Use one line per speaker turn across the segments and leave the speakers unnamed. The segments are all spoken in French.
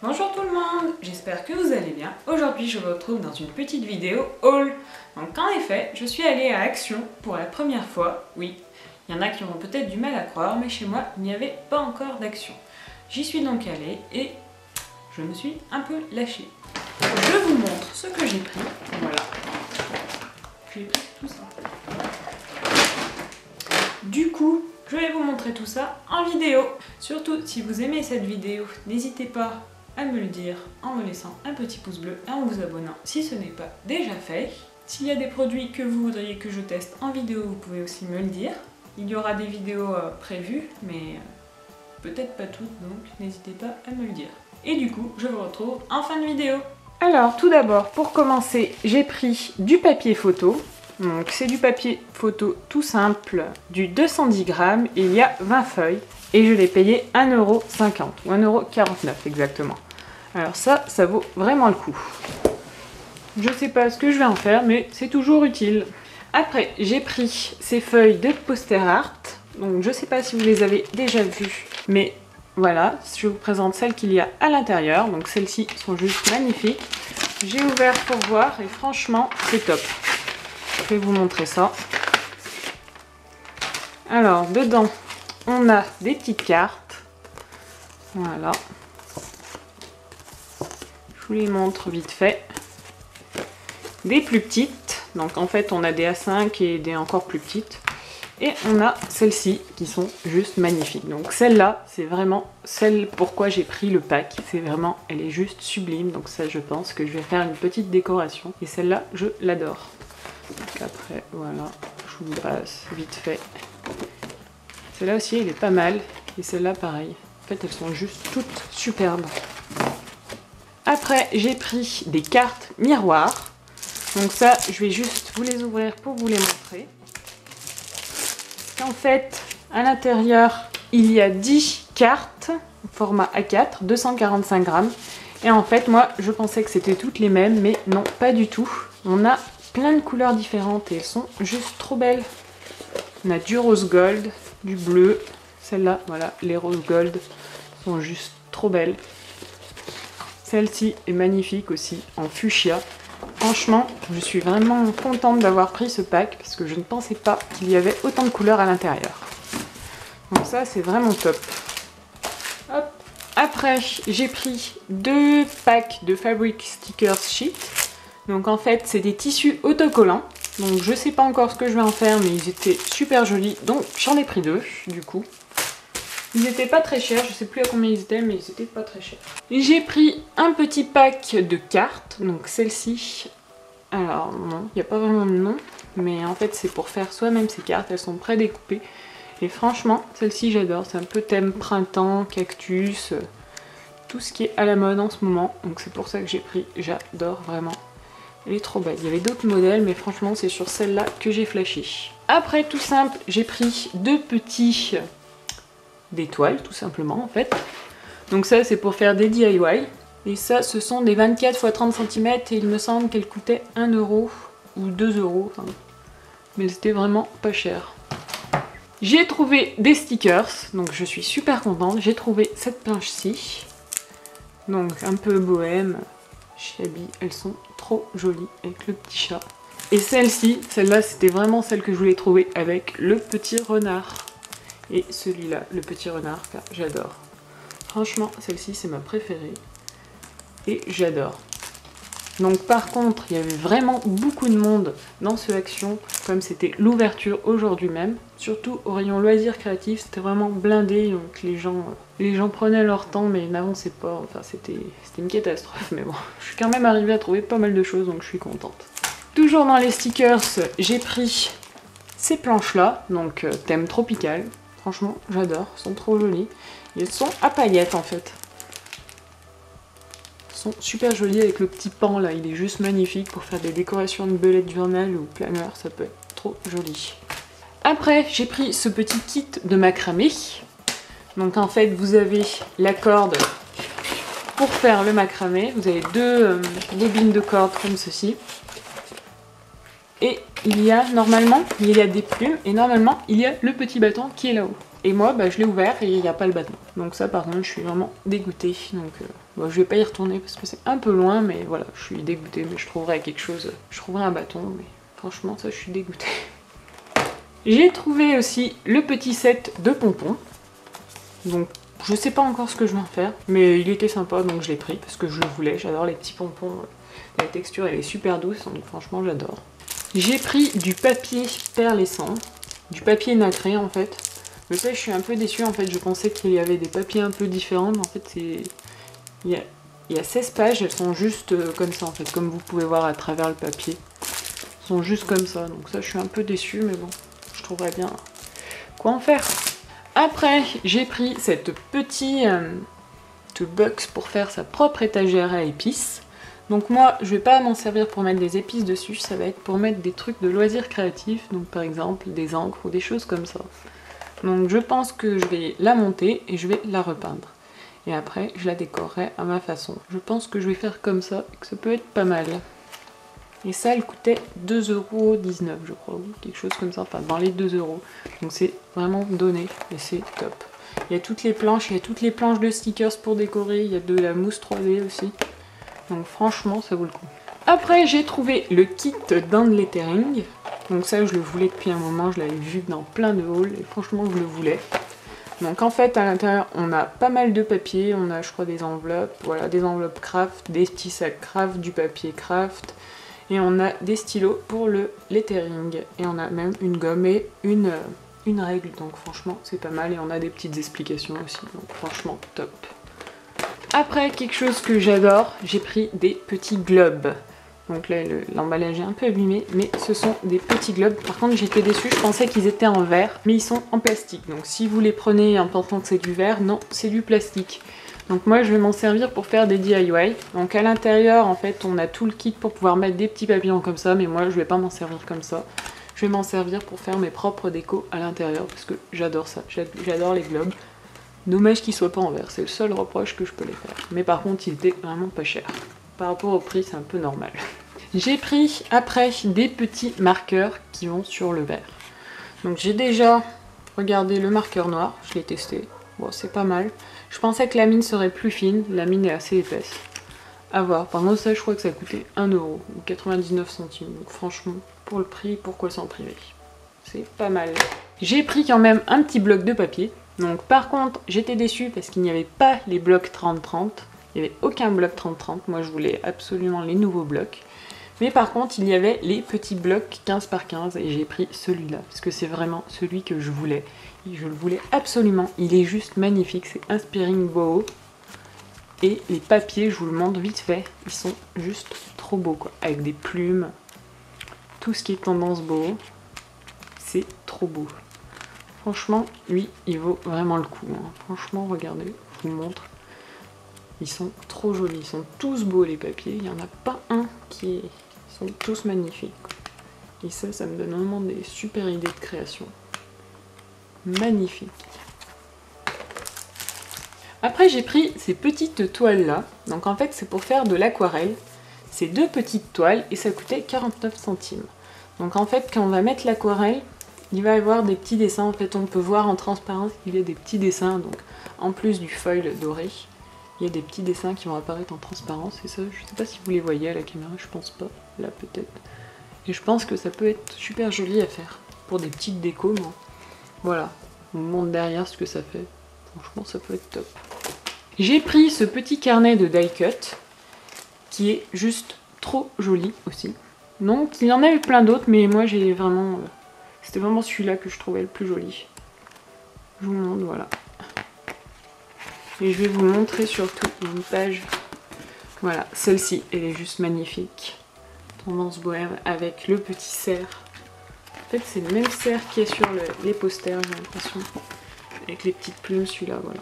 Bonjour tout le monde, j'espère que vous allez bien. Aujourd'hui je vous retrouve dans une petite vidéo haul. Donc en effet, je suis allée à Action pour la première fois. Oui, il y en a qui auront peut-être du mal à croire, mais chez moi il n'y avait pas encore d'Action. J'y suis donc allée et je me suis un peu lâchée. Je vous montre ce que j'ai pris. Voilà. J'ai pris tout ça. Du coup, je vais vous montrer tout ça en vidéo. Surtout, si vous aimez cette vidéo, n'hésitez pas à me le dire en me laissant un petit pouce bleu et en vous abonnant si ce n'est pas déjà fait. S'il y a des produits que vous voudriez que je teste en vidéo, vous pouvez aussi me le dire. Il y aura des vidéos prévues, mais peut-être pas toutes, donc n'hésitez pas à me le dire. Et du coup, je vous retrouve en fin de vidéo. Alors, tout d'abord, pour commencer, j'ai pris du papier photo. Donc c'est du papier photo tout simple, du 210 grammes, et il y a 20 feuilles. Et je l'ai payé 1,50 € ou 1,49 € exactement. Alors ça vaut vraiment le coup. Je sais pas ce que je vais en faire, mais c'est toujours utile. Après, j'ai pris ces feuilles de poster art. Donc je sais pas si vous les avez déjà vues, mais voilà, je vous présente celles qu'il y a à l'intérieur. Donc celles-ci sont juste magnifiques. J'ai ouvert pour voir et franchement, c'est top. Je vais vous montrer ça. Alors, dedans, on a des petites cartes. Voilà. Je vous les montre vite fait. Des plus petites. Donc, en fait, on a des A5 et des encore plus petites. Et on a celles-ci qui sont juste magnifiques. Donc, celle-là, c'est vraiment celle pourquoi j'ai pris le pack. C'est vraiment, elle est juste sublime. Donc, ça, je pense que je vais faire une petite décoration. Et celle-là, je l'adore. Donc après, voilà, je vous passe vite fait. Celle-là aussi, elle est pas mal. Et celle-là, pareil. En fait, elles sont juste toutes superbes. Après, j'ai pris des cartes miroirs. Donc ça, je vais juste vous les ouvrir pour vous les montrer. En fait, à l'intérieur, il y a 10 cartes, format A4, 245 grammes. Et en fait, moi, je pensais que c'était toutes les mêmes, mais non, pas du tout. On a plein de couleurs différentes et elles sont juste trop belles. On a du rose gold, du bleu. Celle-là, voilà, les rose gold sont juste trop belles. Celle-ci est magnifique aussi, en fuchsia. Franchement, je suis vraiment contente d'avoir pris ce pack parce que je ne pensais pas qu'il y avait autant de couleurs à l'intérieur. Donc ça, c'est vraiment top. Hop. Après, j'ai pris 2 packs de Fabric Stickers Sheet. Donc en fait, c'est des tissus autocollants. Donc je sais pas encore ce que je vais en faire, mais ils étaient super jolis. Donc j'en ai pris 2, du coup. Ils étaient pas très chers, je sais plus à combien ils étaient, mais ils étaient pas très chers. J'ai pris un petit pack de cartes. Donc celle-ci, alors non, il n'y a pas vraiment de nom. Mais en fait, c'est pour faire soi-même ces cartes. Elles sont prédécoupées. Et franchement, celle-ci j'adore. C'est un peu thème printemps, cactus, tout ce qui est à la mode en ce moment. Donc c'est pour ça que j'ai pris. J'adore vraiment. Elle est trop belle. Il y avait d'autres modèles, mais franchement, c'est sur celle-là que j'ai flashé. Après, tout simple, j'ai pris 2 petits d'étoiles, tout simplement, en fait. Donc ça, c'est pour faire des DIY. Et ça, ce sont des 24 x 30 cm, et il me semble qu'elles coûtaient 1 € ou 2 €. Enfin, mais c'était vraiment pas cher. J'ai trouvé des stickers, donc je suis super contente. J'ai trouvé cette planche-ci. Donc, un peu bohème. Shabby, elles sont trop jolies avec le petit chat. Et celle-ci, celle-là, c'était vraiment celle que je voulais trouver avec le petit renard. Et celui-là, le petit renard, car j'adore. Franchement, celle-ci, c'est ma préférée. Et j'adore. Donc par contre, il y avait vraiment beaucoup de monde dans ce Action, comme c'était l'ouverture aujourd'hui même. Surtout au rayon loisirs créatifs, c'était vraiment blindé, donc les gens prenaient leur temps mais n'avançaient pas. Enfin, c'était une catastrophe, mais bon, je suis quand même arrivée à trouver pas mal de choses, donc je suis contente. Toujours dans les stickers, j'ai pris ces planches-là, donc thème tropical. Franchement, j'adore, elles sont trop jolies. Et elles sont à paillettes en fait. Super jolies avec le petit pan là, il est juste magnifique pour faire des décorations de bullet journal ou planeur, ça peut être trop joli. Après, j'ai pris ce petit kit de macramé. Donc en fait, vous avez la corde pour faire le macramé. Vous avez 2 bobines de corde comme ceci. Et il y a normalement, il y a des plumes et normalement il y a le petit bâton qui est là-haut. Et moi, bah, je l'ai ouvert et il n'y a pas le bâton. Donc ça, par contre, je suis vraiment dégoûtée. Donc bon, je vais pas y retourner parce que c'est un peu loin, mais voilà, je suis dégoûtée. Mais je trouverai quelque chose. Je trouverai un bâton, mais franchement, ça, je suis dégoûtée. J'ai trouvé aussi le petit set de pompons. Donc, je sais pas encore ce que je vais en faire, mais il était sympa, donc je l'ai pris parce que je le voulais. J'adore les petits pompons. La texture, elle est super douce, donc franchement, j'adore. J'ai pris du papier perlescent, du papier nacré en fait. Mais ça, je suis un peu déçue en fait. Je pensais qu'il y avait des papiers un peu différents, mais en fait, il y a 16 pages, elles sont juste comme ça en fait, comme vous pouvez voir à travers le papier. Elles sont juste comme ça, donc ça, je suis un peu déçue, mais bon. Je trouverais bien quoi en faire. Après, j'ai pris cette petite box pour faire sa propre étagère à épices. Donc moi, je vais pas m'en servir pour mettre des épices dessus, ça va être pour mettre des trucs de loisirs créatifs, donc par exemple des encres ou des choses comme ça. Donc je pense que je vais la monter et je vais la repeindre. Et après, je la décorerai à ma façon. Je pense que je vais faire comme ça et que ça peut être pas mal. Et ça, elle coûtait 2,19 € je crois, ou quelque chose comme ça, enfin dans les 2 €. Donc c'est vraiment donné et c'est top. Il y a toutes les planches, de stickers pour décorer, il y a de la mousse 3D aussi. Donc franchement, ça vaut le coup. Après, j'ai trouvé le kit d'un lettering. Donc ça, je le voulais depuis un moment, je l'avais vu dans plein de hauls et franchement, je le voulais. Donc en fait, à l'intérieur, on a pas mal de papier, on a je crois des enveloppes, voilà, des enveloppes craft, des petits sacs craft, du papier craft. Et on a des stylos pour le lettering. Et on a même une gomme et une règle. Donc franchement, c'est pas mal. Et on a des petites explications aussi. Donc franchement, top. Après, quelque chose que j'adore, j'ai pris des petits globes. Donc là, l'emballage est un peu abîmé, mais ce sont des petits globes. Par contre, j'étais déçue, je pensais qu'ils étaient en verre, mais ils sont en plastique. Donc si vous les prenez en pensant que c'est du verre, non, c'est du plastique. Donc moi je vais m'en servir pour faire des DIY. Donc à l'intérieur en fait on a tout le kit pour pouvoir mettre des petits papillons comme ça, mais moi je vais pas m'en servir comme ça. Je vais m'en servir pour faire mes propres décos à l'intérieur parce que j'adore ça, j'adore les globes. Dommage qu'ils soient pas en verre, c'est le seul reproche que je peux les faire. Mais par contre ils étaient vraiment pas chers. Par rapport au prix c'est un peu normal. J'ai pris après des petits marqueurs qui vont sur le verre. Donc j'ai déjà regardé le marqueur noir, je l'ai testé. Bon, c'est pas mal. Je pensais que la mine serait plus fine. La mine est assez épaisse. À voir. Par contre, ça, je crois que ça coûtait 1 € ou 99 centimes. Donc franchement, pour le prix, pourquoi s'en priver? C'est pas mal. J'ai pris quand même un petit bloc de papier. Donc par contre, j'étais déçue parce qu'il n'y avait pas les blocs 30-30. Il n'y avait aucun bloc 30-30. Moi, je voulais absolument les nouveaux blocs. Mais par contre, il y avait les petits blocs 15 par 15 et j'ai pris celui-là parce que c'est vraiment celui que je voulais. Je le voulais absolument. Il est juste magnifique. C'est Inspiring Boho. Et les papiers, je vous le montre vite fait, ils sont juste trop beaux quoi. Avec des plumes. Tout ce qui est tendance boho. C'est trop beau. Franchement, lui, il vaut vraiment le coup. Hein. Franchement, regardez, je vous montre. Ils sont trop jolis. Ils sont tous beaux les papiers. Il n'y en a pas un qui est... Ils sont tous magnifiques. Et ça me donne vraiment des super idées de création. Magnifique. Après j'ai pris ces petites toiles là, donc en fait c'est pour faire de l'aquarelle. C'est 2 petites toiles et ça coûtait 49 centimes. Donc en fait quand on va mettre l'aquarelle, il va y avoir des petits dessins, en fait on peut voir en transparence qu'il y a des petits dessins, donc en plus du foil doré, il y a des petits dessins qui vont apparaître en transparence et ça je sais pas si vous les voyez à la caméra, je pense pas, là peut-être. Et je pense que ça peut être super joli à faire pour des petites décos moi. Voilà, on vous montre derrière ce que ça fait. Franchement, ça peut être top. J'ai pris ce petit carnet de die cut qui est juste trop joli aussi. Donc, il y en a eu plein d'autres, mais moi j'ai vraiment... c'était vraiment celui-là que je trouvais le plus joli. Je vous montre, voilà. Et je vais vous montrer surtout une page. Voilà, celle-ci, elle est juste magnifique. Tendance bohème avec le petit cerf. En fait, c'est le même cerf qui est sur les posters, j'ai l'impression. Avec les petites plumes, celui-là, voilà.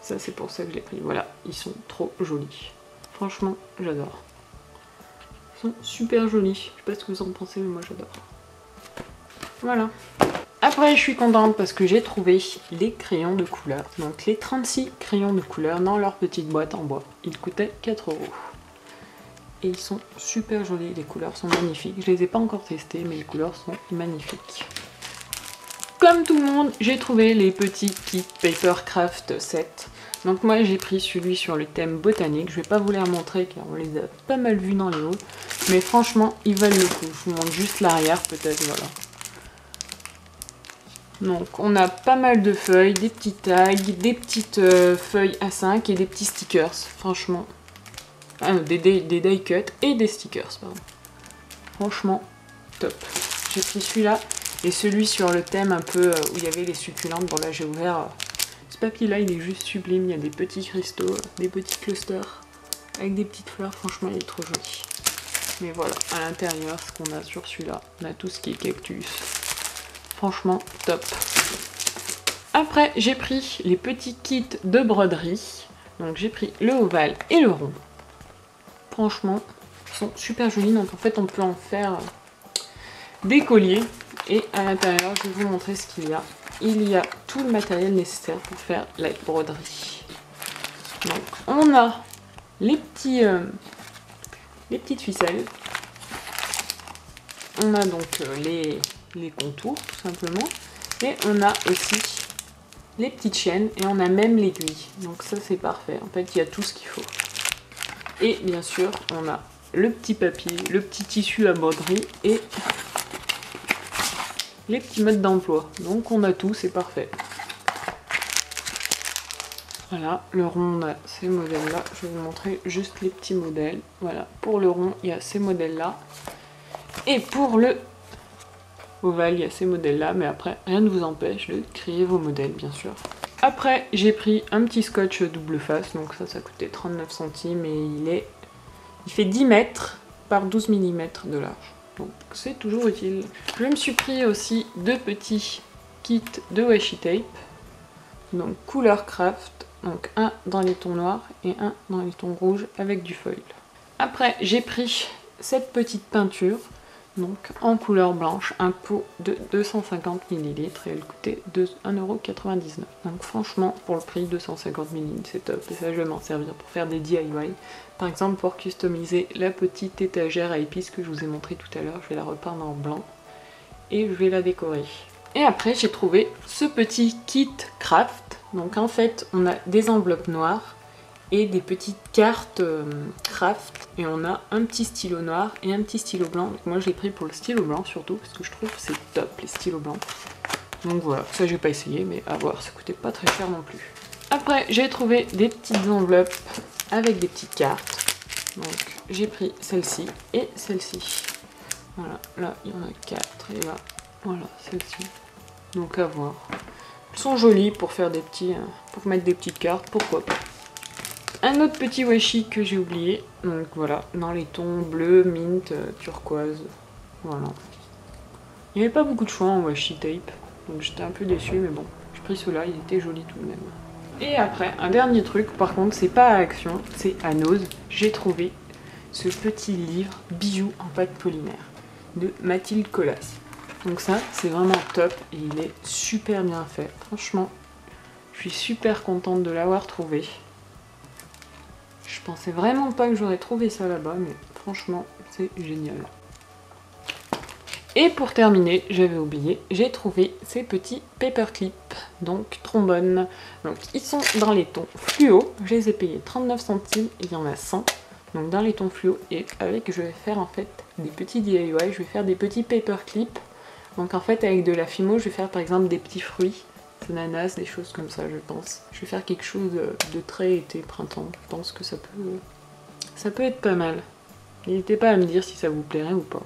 Ça, c'est pour ça que je l'ai pris. Voilà, ils sont trop jolis. Franchement, j'adore. Ils sont super jolis. Je sais pas ce que vous en pensez, mais moi, j'adore. Voilà. Après, je suis contente parce que j'ai trouvé les crayons de couleur. Donc, les 36 crayons de couleur dans leur petite boîte en bois. Ils coûtaient 4 €. Et ils sont super jolis, les couleurs sont magnifiques. Je les ai pas encore testés, mais les couleurs sont magnifiques. comme tout le monde, j'ai trouvé les petits kits Papercraft 7. Donc moi j'ai pris celui sur le thème botanique. Je vais pas vous les remontrer car on les a pas mal vus dans les hauts. Mais franchement, ils valent le coup. Je vous montre juste l'arrière peut-être, voilà. Donc on a pas mal de feuilles, des petits tags, des petites feuilles A5 et des petits stickers. Franchement, des die cut et des stickers, pardon. Franchement, top. J'ai pris celui-là et celui sur le thème un peu où il y avait les succulentes. Bon là j'ai ouvert, ce papier là il est juste sublime, il y a des petits cristaux, des petits clusters avec des petites fleurs, franchement il est trop joli. Mais voilà, à l'intérieur ce qu'on a sur celui-là, on a tout ce qui est cactus. Franchement top. Après j'ai pris les petits kits de broderie. Donc j'ai pris le ovale et le rond. Franchement, ils sont super jolis. Donc en fait on peut en faire des colliers. Et à l'intérieur, je vais vous montrer ce qu'il y a. Il y a tout le matériel nécessaire pour faire la broderie. Donc on a les petites ficelles. On a donc les contours tout simplement. Et on a aussi les petites chaînes et on a même l'aiguille. Donc ça c'est parfait. En fait il y a tout ce qu'il faut. Et bien sûr on a le petit papier, le petit tissu à broderie et les petits modes d'emploi. Donc on a tout, c'est parfait. Voilà, le rond on a ces modèles là. Je vais vous montrer juste les petits modèles. Voilà, pour le rond il y a ces modèles là. Et pour le ovale il y a ces modèles là. Mais après rien ne vous empêche de créer vos modèles bien sûr. Après j'ai pris un petit scotch double face. Donc ça coûtait 39 centimes et il fait 10 mètres par 12 mm de large. Donc c'est toujours utile. Je me suis pris aussi deux petits kits de washi tape. Donc couleur craft. Donc un dans les tons noirs et un dans les tons rouges avec du foil. Après j'ai pris cette petite peinture. Donc en couleur blanche. Un pot de 250 ml et elle coûtait 1,99 €. Donc franchement pour le prix 250 ml c'est top. Et ça je vais m'en servir pour faire des DIY. Par exemple pour customiser la petite étagère à épices que je vous ai montré tout à l'heure, je vais la repeindre en blanc et je vais la décorer. Et après j'ai trouvé ce petit kit craft. Donc en fait on a des enveloppes noires et des petites cartes craft et on a un petit stylo noir et un petit stylo blanc. Donc moi je l'ai pris pour le stylo blanc surtout parce que je trouve que c'est top les stylos blancs. Donc voilà, ça j'ai pas essayé mais à voir, ça coûtait pas très cher non plus. Après j'ai trouvé des petites enveloppes avec des petites cartes. Donc j'ai pris celle-ci et celle-ci. Voilà, là il y en a 4 et là, voilà celle-ci. Donc à voir. Elles sont jolies pour faire des petits, pour mettre des petites cartes, pourquoi pas. Un autre petit washi que j'ai oublié. Donc voilà, dans les tons bleu, mint, turquoise. Voilà. Il n'y avait pas beaucoup de choix en washi tape. Donc j'étais un peu déçue mais bon. J'ai pris ceux-là, il était joli tout de même. Et après, un dernier truc, par contre, c'est pas à Action, c'est à Nose. J'ai trouvé ce petit livre bijoux en pâte polymère de Mathilde Collas. Donc ça, c'est vraiment top et il est super bien fait. Franchement, je suis super contente de l'avoir trouvé. Je pensais vraiment pas que j'aurais trouvé ça là-bas, mais franchement, c'est génial. Et pour terminer, j'avais oublié, j'ai trouvé ces petits paperclips, donc trombone. Donc ils sont dans les tons fluo, je les ai payés 39 centimes, il y en a 100. Donc dans les tons fluo, et avec je vais faire en fait des petits DIY, je vais faire des petits paperclips. Donc en fait avec de la fimo, je vais faire par exemple des petits fruits, ananas, des choses comme ça je pense. Je vais faire quelque chose de très été, printemps, je pense que ça peut être pas mal. N'hésitez pas à me dire si ça vous plairait ou pas.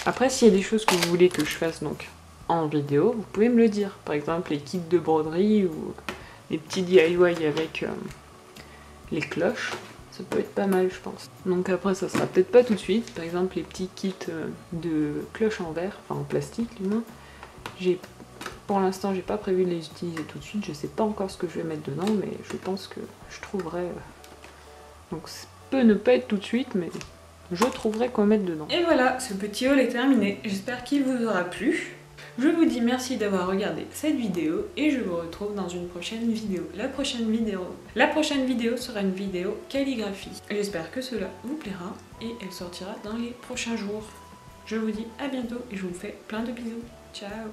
Après, s'il y a des choses que vous voulez que je fasse donc en vidéo, vous pouvez me le dire. Par exemple, les kits de broderie ou les petits DIY avec les cloches. Ça peut être pas mal, je pense. Donc après, ça sera peut-être pas tout de suite. Par exemple, les petits kits de cloches en verre, enfin en plastique du moins. Pour l'instant, j'ai pas prévu de les utiliser tout de suite. Je sais pas encore ce que je vais mettre dedans, mais je pense que je trouverai... Donc ça peut ne pas être tout de suite, mais... je trouverai quoi mettre dedans. Et voilà, ce petit haul est terminé. J'espère qu'il vous aura plu. Je vous dis merci d'avoir regardé cette vidéo et je vous retrouve dans une prochaine vidéo. La prochaine vidéo sera une vidéo calligraphie. J'espère que cela vous plaira et elle sortira dans les prochains jours. Je vous dis à bientôt et je vous fais plein de bisous. Ciao!